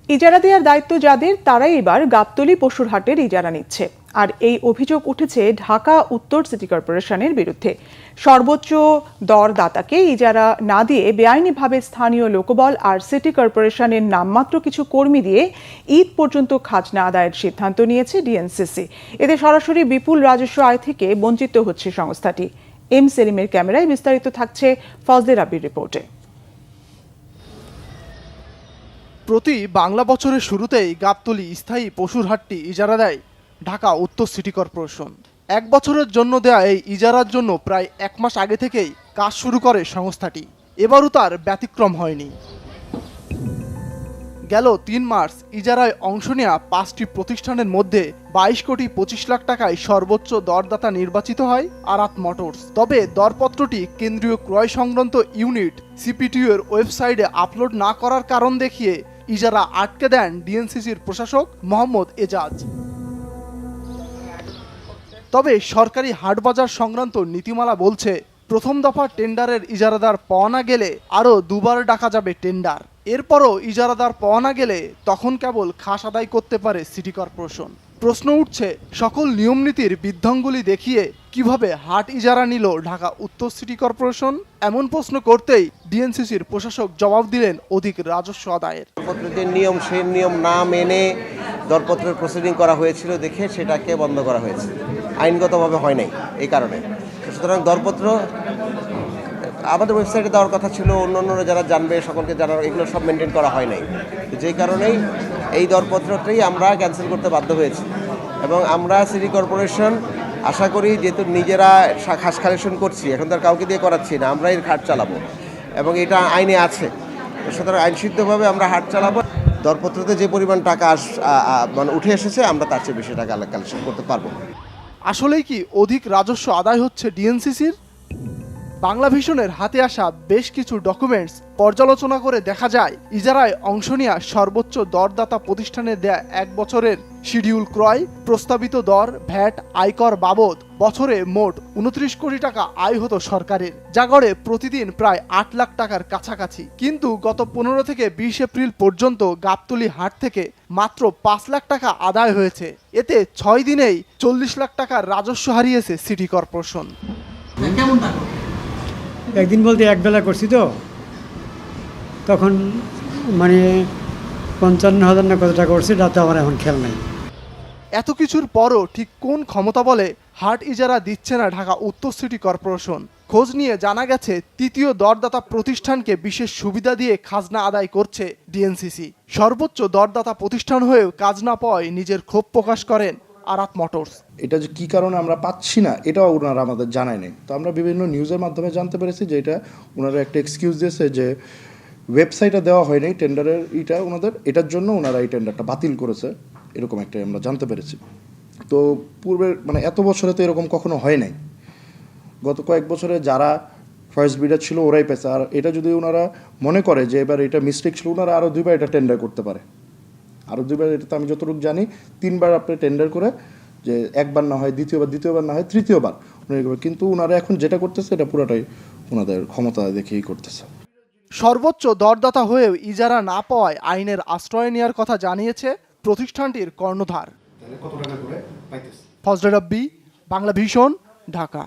ইজারা দেওয়ার দায়িত্ব যাদের তারাই এবার গাবতলী পশুর হাটের ইজারা নিচ্ছে। আর এই অভিযোগ উঠেছে ঢাকা উত্তর সিটি কর্পোরেশনের বিরুদ্ধে। সর্বোচ্চ দরদাতাকে ইজারা না দিয়ে বেআইনিভাবে স্থানীয় লোকবল আর সিটি কর্পোরেশনের নামমাত্র কিছু কর্মী দিয়ে ঈদ পর্যন্ত খাজনা আদায়ের সিদ্ধান্ত নিয়েছে ডিএনসিসি। এতে সরাসরি বিপুল রাজস্ব আয় থেকে বঞ্চিত হচ্ছে সংস্থাটি। এম সেলিমের ক্যামেরায় বিস্তারিত থাকছে ফজলে রাব্বির রিপোর্টে। প্রতি বাংলা বছরের শুরুতেই গাবতলী স্থায়ী পশুর হাটটি ইজারা দেয় ঢাকা উত্তর সিটি কর্পোরেশন। এক বছরের জন্য দেয়া এই ইজারার জন্য প্রায় 1 মাস আগে থেকেই কাজ শুরু করে সংস্থাটি। এবারও তার ব্যতিক্রম হয়নি। গেল 3 মার্চ ইজারায় অংশ নেওয়া 5টি প্রতিষ্ঠানের মধ্যে 22 কোটি 25 লাখ টাকায় সর্বোচ্চ দরদাতা নির্বাচিত হয় আরাত মোটরস। তবে দরপত্রটি কেন্দ্রীয় ক্রয় সংক্রান্ত ইউনিট সিপিটিউ এর ওয়েবসাইটে আপলোড না করার কারণ দেখিয়ে ইজারা আটকে দেন ডিএনসিসির প্রশাসক মোহাম্মদ এজাজ। তবে সরকারি হাটবাজার সংক্রান্ত নীতিমালা বলছে প্রথম দফা টেন্ডারের ইজারাদার পাওয়া না গেলে আরও 2বার ডাকা যাবে টেন্ডার। এরপরও ইজারাদার পাওয়া না গেলে তখন কেবল খাস আদায় করতে পারে সিটি কর্পোরেশন। প্রশ্ন উঠছে সকল নিয়মনীতির বিধ্বংগুলি দেখিয়ে কিভাবে হাট ইজারা নিল ঢাকা উত্তর সিটি কর্পোরেশন। এমন প্রশ্ন করতেই ডিএনসিসির প্রশাসক জবাব দিলেন অধিক রাজস্ব আদায়ের। দরপত্রের নিয়ম সেই নিয়ম না মেনে দরপত্রের প্রসিডিং করা হয়েছিল দেখে সেটাকে বন্ধ করা হয়েছে, আইনগতভাবে হয় নাই এই কারণে। সুতরাং দরপত্র আমাদের ওয়েবসাইটে দেওয়ার কথা ছিল, অন্যান্যরা যারা জানবে সকলকে জানার, এগুলো সব মেনটেন করা হয় নাই। যেই কারণেই এই দরপত্রটাই আমরা ক্যান্সেল করতে বাধ্য হয়েছি। এবং আমরা সিটি কর্পোরেশন আশা করি যেহেতু নিজেরা খাস কালেকশন করছি, এখন তার কাউকে দিয়ে করাচ্ছি না, আমরা এর হাট চালাবো এবং এটা আইনে আছে। সুতরাং আইনসিদ্ধভাবে আমরা হাট চালাবো। দরপত্রতে যে পরিমাণ টাকা মানে উঠে এসেছে, আমরা তার চেয়ে বেশি টাকা কালেকশন করতে পারবো। আসলেই কি অধিক রাজস্ব আদায় হচ্ছে ডিএনসিসির? বাংলা ভিশনের হাতে আসা বেশ কিছু ডকুমেন্টস পর্যালোচনা করে দেখা যায় ইজারায় অংশ নেওয়া সর্বোচ্চ দরদাতা প্রতিষ্ঠানের দেয়া 1 বছরের শিডিউল ক্রয়, প্রস্তাবিত দর, ভ্যাট, আয়কর বাবদ বছরে মোট 29 কোটি টাকা আয় হতো সরকারের, যা গড়ে প্রতিদিন প্রায় 8 লাখ টাকার কাছাকাছি। কিন্তু গত 15 থেকে 20 এপ্রিল পর্যন্ত গাবতলী হাট থেকে মাত্র 5 লাখ টাকা আদায় হয়েছে। এতে 6 দিনেই 40 লাখ টাকার রাজস্ব হারিয়েছে সিটি কর্পোরেশন। একদিন বলতে একবেলা করছি, তো তখন মানে 55,000 না কত টাকা করছি, রাতে আমার এখন খেয়াল নাই। এত কিছুর পরও ঠিক কোন ক্ষমতা বলে হাট ইজারা দিচ্ছে না ঢাকা উত্তর সিটি কর্পোরেশন? খোঁজ নিয়ে জানা গেছে তৃতীয় দরদাতা প্রতিষ্ঠানকে বিশেষ সুবিধা দিয়ে খাজনা আদায় করছে ডিএনসিসি। সর্বোচ্চ দরদাতা প্রতিষ্ঠান হয়েও কাজ না পাওয়ায় নিজের ক্ষোভ প্রকাশ করেন আরাত মোটরস। এটা যে কী কারণে আমরা পাচ্ছি না, এটাও ওনারা আমাদের জানায় নেই। তো আমরা বিভিন্ন নিউজের মাধ্যমে জানতে পেরেছি যে এটা ওনারা একটা এক্সকিউজ দিয়েছে যে ওয়েবসাইটে দেওয়া হয়নি টেন্ডারের ওনাদের, এটার জন্য ওনারা এই টেন্ডারটা বাতিল করেছে, এরকম একটা আমরা জানতে পেরেছি। তো পূর্বের মানে এত বছরে তো এরকম কখনো হয় নাই। গত কয়েক বছরে যারা ফার্স্ট বিডার ছিল ওরাই পেয়েছে। আর এটা যদি ওনারা মনে করে যে এবার এটা মিস্টেক ছিল, ওনারা আরও 2বার এটা টেন্ডার করতে পারে। আরও 2বার, এটা তো আমি যতটুকু জানি 3বার আপনি টেন্ডার করে, যে একবার না হয় দ্বিতীয়বার না হয় তৃতীয়বার উনি। কিন্তু ওনারা এখন যেটা করতেছে এটা পুরোটাই ওনাদের ক্ষমতা দেখেই করতেছে। সর্বোচ্চ দরদাতা হয়েও ইজারা না পাওয়ায় আইনের আশ্রয় নেওয়ার কথা জানিয়েছে প্রতিষ্ঠানটির কর্ণধার। ফজলে রাব্বি, বাংলা ভিশন, ঢাকা।